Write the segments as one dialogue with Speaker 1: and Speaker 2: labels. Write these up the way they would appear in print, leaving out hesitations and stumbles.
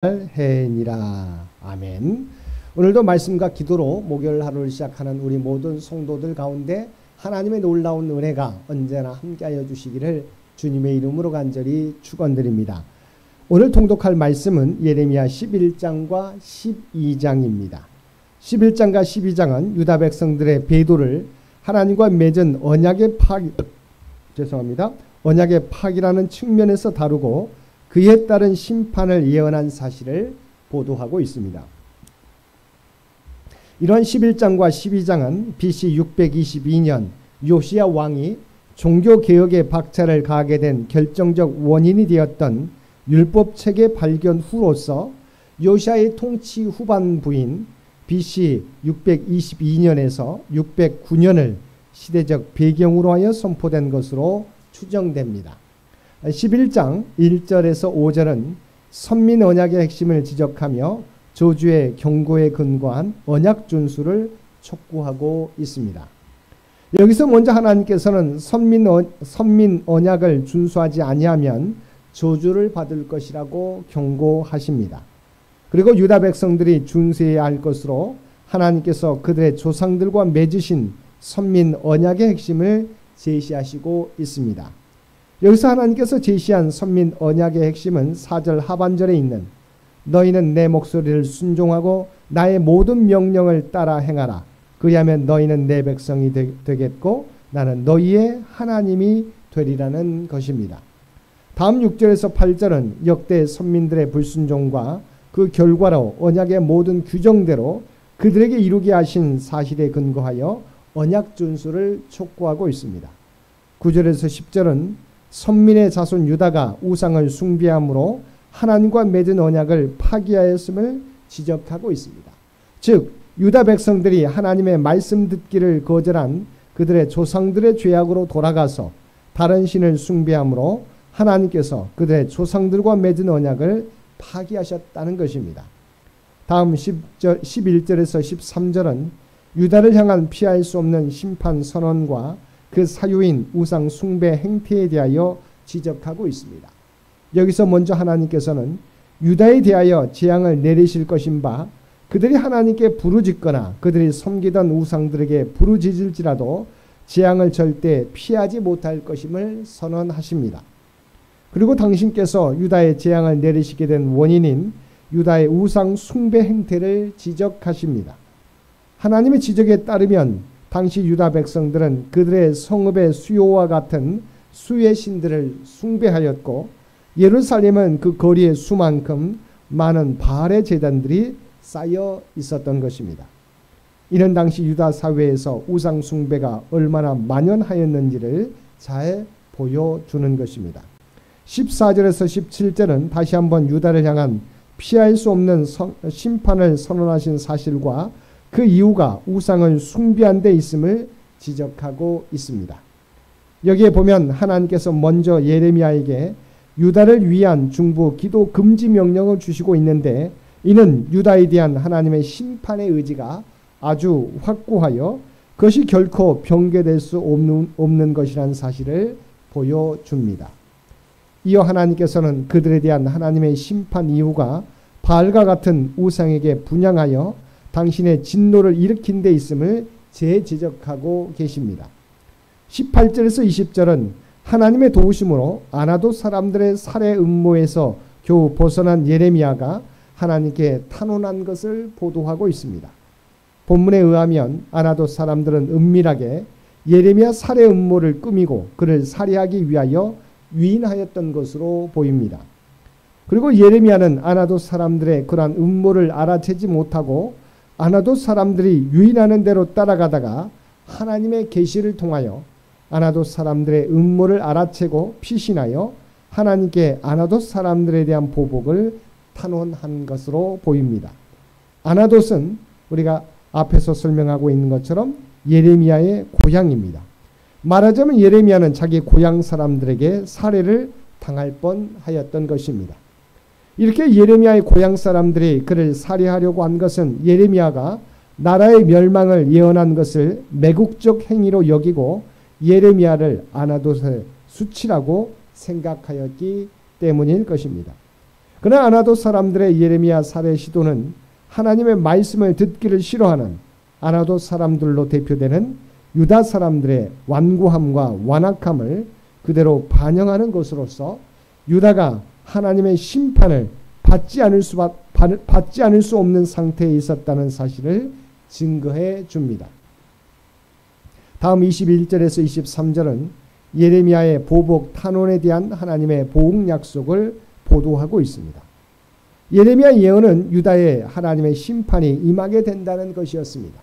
Speaker 1: 해니라. 아멘. 오늘도 말씀과 기도로 목요일 하루를 시작하는 우리 모든 성도들 가운데 하나님의 놀라운 은혜가 언제나 함께하여 주시기를 주님의 이름으로 간절히 축원드립니다. 오늘 통독할 말씀은 예레미야 11장과 12장입니다. 11장과 12장은 유다 백성들의 배도를 하나님과 맺은 언약의 파기라는 측면에서 다루고 그에 따른 심판을 예언한 사실을 보도하고 있습니다. 이런 11장과 12장은 BC 622년 요시야 왕이 종교개혁에 박차를 가하게 된 결정적 원인이 되었던 율법책의 발견 후로서 요시야의 통치 후반부인 BC 622년에서 609년을 시대적 배경으로 하여 선포된 것으로 추정됩니다. 11장 1절에서 5절은 선민 언약의 핵심을 지적하며 저주의 경고에 근거한 언약 준수를 촉구하고 있습니다. 여기서 먼저 하나님께서는 선민 언약을 준수하지 아니하면 저주를 받을 것이라고 경고하십니다. 그리고 유다 백성들이 준수해야 할 것으로 하나님께서 그들의 조상들과 맺으신 선민 언약의 핵심을 제시하시고 있습니다. 여기서 하나님께서 제시한 선민 언약의 핵심은 4절 하반절에 있는 너희는 내 목소리를 순종하고 나의 모든 명령을 따라 행하라. 그리하면 너희는 내 백성이 되겠고 나는 너희의 하나님이 되리라는 것입니다. 다음 6절에서 8절은 역대 선민들의 불순종과 그 결과로 언약의 모든 규정대로 그들에게 이루게 하신 사실에 근거하여 언약 준수를 촉구하고 있습니다. 9절에서 10절은 선민의 자손 유다가 우상을 숭배함으로 하나님과 맺은 언약을 파기하였음을 지적하고 있습니다. 즉 유다 백성들이 하나님의 말씀 듣기를 거절한 그들의 조상들의 죄악으로 돌아가서 다른 신을 숭배함으로 하나님께서 그들의 조상들과 맺은 언약을 파기하셨다는 것입니다. 다음 11절에서 13절은 유다를 향한 피할 수 없는 심판 선언과 그 사유인 우상 숭배 행태에 대하여 지적하고 있습니다. 여기서 먼저 하나님께서는 유다에 대하여 재앙을 내리실 것인 바 그들이 하나님께 부르짖거나 그들이 섬기던 우상들에게 부르짖을지라도 재앙을 절대 피하지 못할 것임을 선언하십니다. 그리고 당신께서 유다에 재앙을 내리시게 된 원인인 유다의 우상 숭배 행태를 지적하십니다. 하나님의 지적에 따르면 당시 유다 백성들은 그들의 성읍의 수요와 같은 수의 신들을 숭배하였고 예루살렘은 그 거리의 수만큼 많은 바알의 제단들이 쌓여 있었던 것입니다. 이는 당시 유다 사회에서 우상 숭배가 얼마나 만연하였는지를 잘 보여주는 것입니다. 14절에서 17절은 다시 한번 유다를 향한 피할 수 없는 심판을 선언하신 사실과 그 이유가 우상을 숭배한 데 있음을 지적하고 있습니다. 여기에 보면 하나님께서 먼저 예레미야에게 유다를 위한 중보 기도 금지 명령을 주시고 있는데 이는 유다에 대한 하나님의 심판의 의지가 아주 확고하여 그것이 결코 변개될 수 없는 것이라는 사실을 보여줍니다. 이어 하나님께서는 그들에 대한 하나님의 심판 이유가 바알과 같은 우상에게 분향하여 당신의 진노를 일으킨 데 있음을 재지적하고 계십니다. 18절에서 20절은 하나님의 도우심으로 아나돗 사람들의 살해 음모에서 겨우 벗어난 예레미야가 하나님께 탄원한 것을 보도하고 있습니다. 본문에 의하면 아나돗 사람들은 은밀하게 예레미야 살해 음모를 꾸미고 그를 살해하기 위하여 유인하였던 것으로 보입니다. 그리고 예레미야는 아나돗 사람들의 그러한 음모를 알아채지 못하고 아나돗 사람들이 유인하는 대로 따라가다가 하나님의 계시를 통하여 아나돗 사람들의 음모를 알아채고 피신하여 하나님께 아나돗 사람들에 대한 보복을 탄원한 것으로 보입니다. 아나돗은 우리가 앞에서 설명하고 있는 것처럼 예레미야의 고향입니다. 말하자면 예레미야는 자기 고향 사람들에게 살해를 당할 뻔하였던 것입니다. 이렇게 예레미야의 고향 사람들이 그를 살해하려고 한 것은 예레미야가 나라의 멸망을 예언한 것을 매국적 행위로 여기고 예레미야를 아나돗의 수치라고 생각하였기 때문일 것입니다. 그러나 아나돗 사람들의 예레미야 살해 시도는 하나님의 말씀을 듣기를 싫어하는 아나돗 사람들로 대표되는 유다 사람들의 완고함과 완악함을 그대로 반영하는 것으로서 유다가 하나님의 심판을 받지 않을 수 없는 상태에 있었다는 사실을 증거해 줍니다. 다음 21절에서 23절은 예레미야의 보복 탄원에 대한 하나님의 보복 약속을 보도하고 있습니다. 예레미야 예언은 유다에 하나님의 심판이 임하게 된다는 것이었습니다.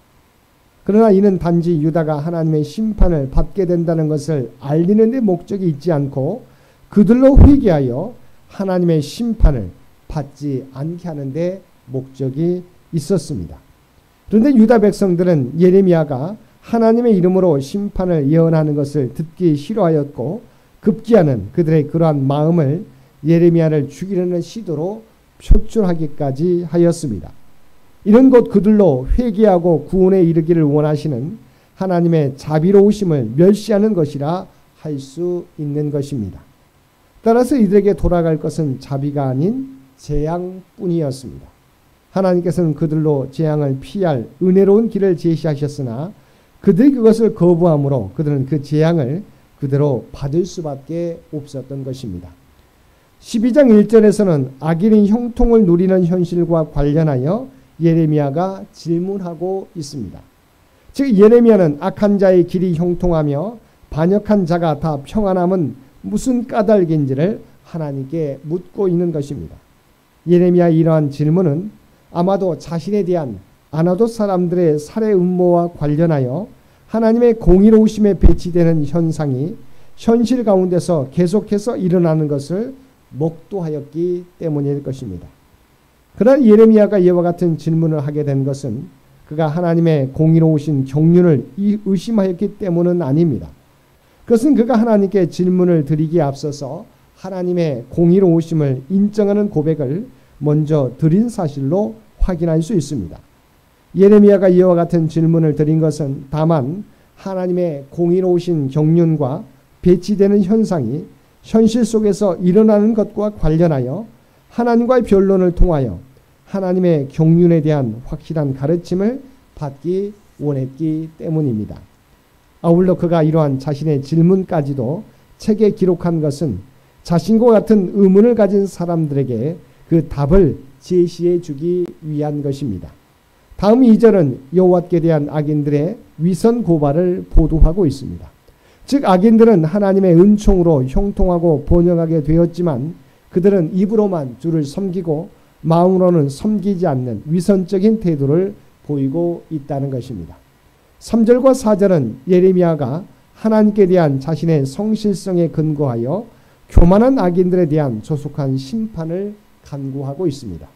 Speaker 1: 그러나 이는 단지 유다가 하나님의 심판을 받게 된다는 것을 알리는 데 목적이 있지 않고 그들로 회개하여 하나님의 심판을 받지 않게 하는 데 목적이 있었습니다. 그런데 유다 백성들은 예레미야가 하나님의 이름으로 심판을 예언하는 것을 듣기 싫어하였고 급기야는 그들의 그러한 마음을 예레미야를 죽이려는 시도로 표출하기까지 하였습니다. 이는 곧 그들로 회개하고 구원에 이르기를 원하시는 하나님의 자비로우심을 멸시하는 것이라 할 수 있는 것입니다. 따라서 이들에게 돌아갈 것은 자비가 아닌 재앙뿐이었습니다. 하나님께서는 그들로 재앙을 피할 은혜로운 길을 제시하셨으나 그들이 그것을 거부함으로 그들은 그 재앙을 그대로 받을 수밖에 없었던 것입니다. 12장 1절에서는 악인이 형통을 누리는 현실과 관련하여 예레미야가 질문하고 있습니다. 즉 예레미야는 악한 자의 길이 형통하며 반역한 자가 다 평안함은 무슨 까닭인지를 하나님께 묻고 있는 것입니다. 예레미야의 이러한 질문은 아마도 자신에 대한 아나돗 사람들의 살해 음모와 관련하여 하나님의 공의로우심에 배치되는 현상이 현실 가운데서 계속해서 일어나는 것을 목도하였기 때문일 것입니다. 그러나 예레미야가 이와 같은 질문을 하게 된 것은 그가 하나님의 공의로우신 경륜을 의심하였기 때문은 아닙니다. 그것은 그가 하나님께 질문을 드리기에 앞서서 하나님의 공의로우심을 인정하는 고백을 먼저 드린 사실로 확인할 수 있습니다. 예레미야가 이와 같은 질문을 드린 것은 다만 하나님의 공의로우신 경륜과 배치되는 현상이 현실 속에서 일어나는 것과 관련하여 하나님과의 변론을 통하여 하나님의 경륜에 대한 확실한 가르침을 받기 원했기 때문입니다. 아울러 그가 이러한 자신의 질문까지도 책에 기록한 것은 자신과 같은 의문을 가진 사람들에게 그 답을 제시해 주기 위한 것입니다. 다음 2절은 여호와께 대한 악인들의 위선 고발을 보도하고 있습니다. 즉 악인들은 하나님의 은총으로 형통하고 번영하게 되었지만 그들은 입으로만 주를 섬기고 마음으로는 섬기지 않는 위선적인 태도를 보이고 있다는 것입니다. 3절과 4절은 예레미야가 하나님께 대한 자신의 성실성에 근거하여 교만한 악인들에 대한 조속한 심판을 간구하고 있습니다.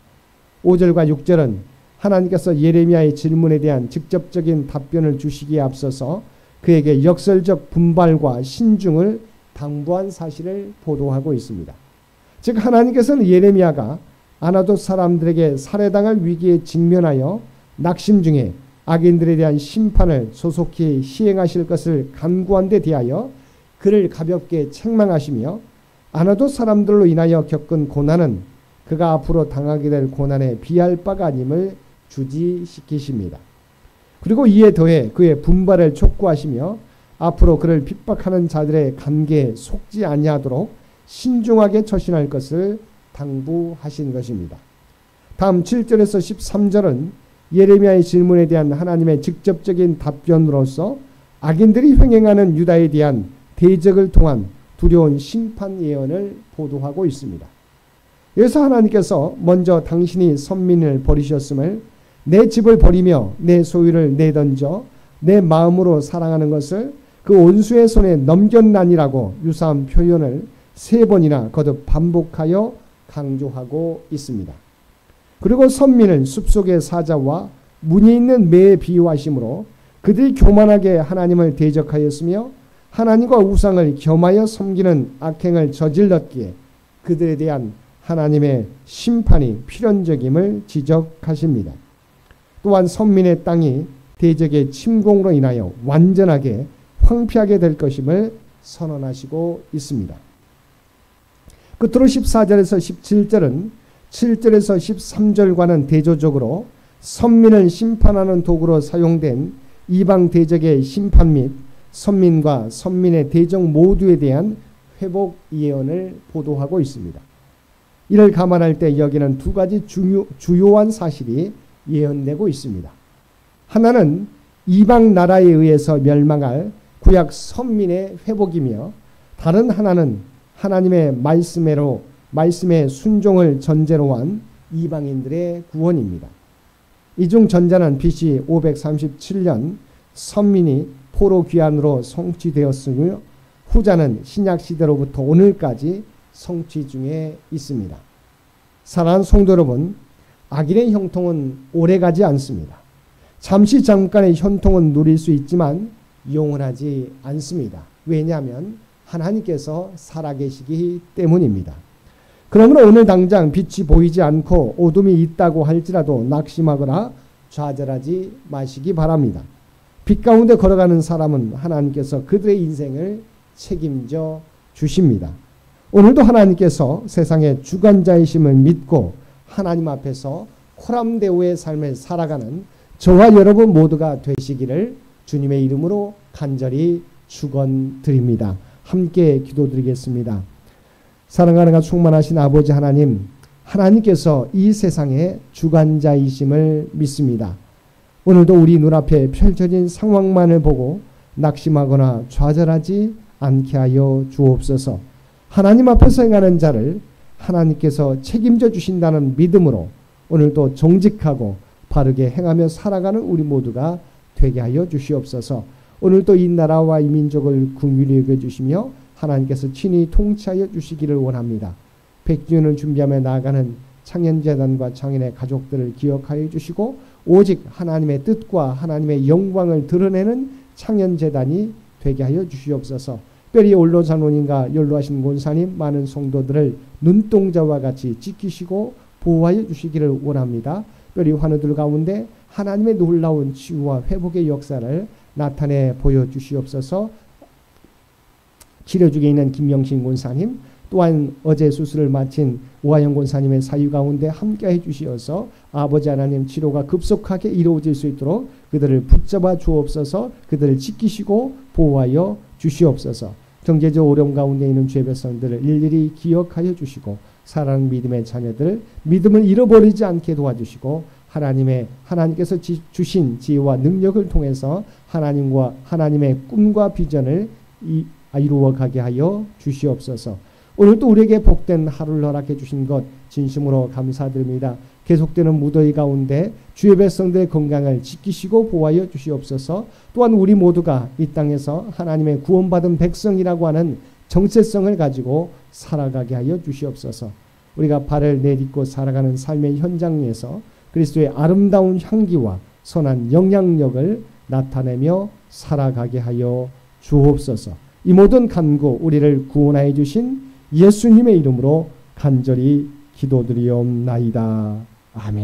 Speaker 1: 5절과 6절은 하나님께서 예레미야의 질문에 대한 직접적인 답변을 주시기에 앞서서 그에게 역설적 분발과 신중을 당부한 사실을 보도하고 있습니다. 즉 하나님께서는 예레미야가 아나돗 사람들에게 살해당할 위기에 직면하여 낙심 중에 악인들에 대한 심판을 조속히 시행하실 것을 간구한 데 대하여 그를 가볍게 책망하시며 아나돗 사람들로 인하여 겪은 고난은 그가 앞으로 당하게 될 고난에 비할 바가 아님을 주지시키십니다. 그리고 이에 더해 그의 분발을 촉구하시며 앞으로 그를 핍박하는 자들의 감계에 속지 아니하도록 신중하게 처신할 것을 당부하신 것입니다. 다음 7절에서 13절은 예레미야의 질문에 대한 하나님의 직접적인 답변으로서 악인들이 횡행하는 유다에 대한 대적을 통한 두려운 심판 예언을 보도하고 있습니다. 여기서 하나님께서 먼저 당신이 선민을 버리셨음을 내 집을 버리며 내 소유를 내던져 내 마음으로 사랑하는 것을 그 온수의 손에 넘겼나니라고 유사한 표현을 3번이나 거듭 반복하여 강조하고 있습니다. 그리고 선민을 숲속의 사자와 문이 있는 매에 비유하심으로 그들이 교만하게 하나님을 대적하였으며 하나님과 우상을 겸하여 섬기는 악행을 저질렀기에 그들에 대한 하나님의 심판이 필연적임을 지적하십니다. 또한 선민의 땅이 대적의 침공으로 인하여 완전하게 황폐하게 될 것임을 선언하시고 있습니다. 끝으로 14절에서 17절은 7절에서 13절과는 대조적으로 선민을 심판하는 도구로 사용된 이방 대적의 심판 및 선민과 선민의 대적 모두에 대한 회복 예언을 보도하고 있습니다. 이를 감안할 때 여기는 두 가지 주요한 사실이 예언되고 있습니다. 하나는 이방 나라에 의해서 멸망할 구약 선민의 회복이며, 다른 하나는 하나님의 말씀의 순종을 전제로 한 이방인들의 구원입니다. 이 중 전자는 BC 537년 선민이 포로 귀환으로 성취되었으며, 후자는 신약 시대로부터 오늘까지 성취 중에 있습니다. 사랑하는 성도 여러분, 악인의 형통은 오래가지 않습니다. 잠시 잠깐의 현통은 누릴 수 있지만 영원하지 않습니다. 왜냐하면 하나님께서 살아계시기 때문입니다. 그러므로 오늘 당장 빛이 보이지 않고 어둠이 있다고 할지라도 낙심하거나 좌절하지 마시기 바랍니다. 빛 가운데 걸어가는 사람은 하나님께서 그들의 인생을 책임져 주십니다. 오늘도 하나님께서 세상의 주관자이심을 믿고 하나님 앞에서 코람데오의 삶을 살아가는 저와 여러분 모두가 되시기를 주님의 이름으로 간절히 축원드립니다. 함께 기도드리겠습니다. 사랑하는 충만하신 아버지 하나님, 하나님께서 이 세상의 주관자이심을 믿습니다. 오늘도 우리 눈앞에 펼쳐진 상황만을 보고 낙심하거나 좌절하지 않게 하여 주옵소서. 하나님 앞에서 행하는 자를 하나님께서 책임져 주신다는 믿음으로 오늘도 정직하고 바르게 행하며 살아가는 우리 모두가 되게 하여 주시옵소서. 오늘도 이 나라와 이 민족을 긍휼히 여겨주시며 하나님께서 친히 통치하여 주시기를 원합니다. 100주년을 준비하며 나아가는 창현재단과 창현의 가족들을 기억하여 주시고 오직 하나님의 뜻과 하나님의 영광을 드러내는 창현재단이 되게 하여 주시옵소서. 특별히 올로자노님과 연로하신 권사님 많은 성도들을 눈동자와 같이 지키시고 보호하여 주시기를 원합니다. 특별히 환우들 가운데 하나님의 놀라운 치유와 회복의 역사를 나타내 보여주시옵소서. 치료 중에 있는 김영신 권사님, 또한 어제 수술을 마친 오하영 권사님의 사유 가운데 함께해 주시어서 아버지 하나님 치료가 급속하게 이루어질 수 있도록 그들을 붙잡아 주옵소서. 그들을 지키시고 보호하여 주시옵소서. 경제적 어려움 가운데 있는 주의 백성들을 일일이 기억하여 주시고 사랑하는 믿음의 자녀들 믿음을 잃어버리지 않게 도와주시고 하나님께서 주신 지혜와 능력을 통해서 하나님과 하나님의 꿈과 비전을 이루어가게 하여 주시옵소서. 오늘도 우리에게 복된 하루를 허락해 주신 것 진심으로 감사드립니다. 계속되는 무더위 가운데 주의 백성들의 건강을 지키시고 보호하여 주시옵소서. 또한 우리 모두가 이 땅에서 하나님의 구원받은 백성이라고 하는 정체성을 가지고 살아가게 하여 주시옵소서. 우리가 발을 내딛고 살아가는 삶의 현장에서 그리스도의 아름다운 향기와 선한 영향력을 나타내며 살아가게 하여 주옵소서. 이 모든 간구 우리를 구원하여 주신 예수님의 이름으로 간절히 기도드리옵나이다. 아멘.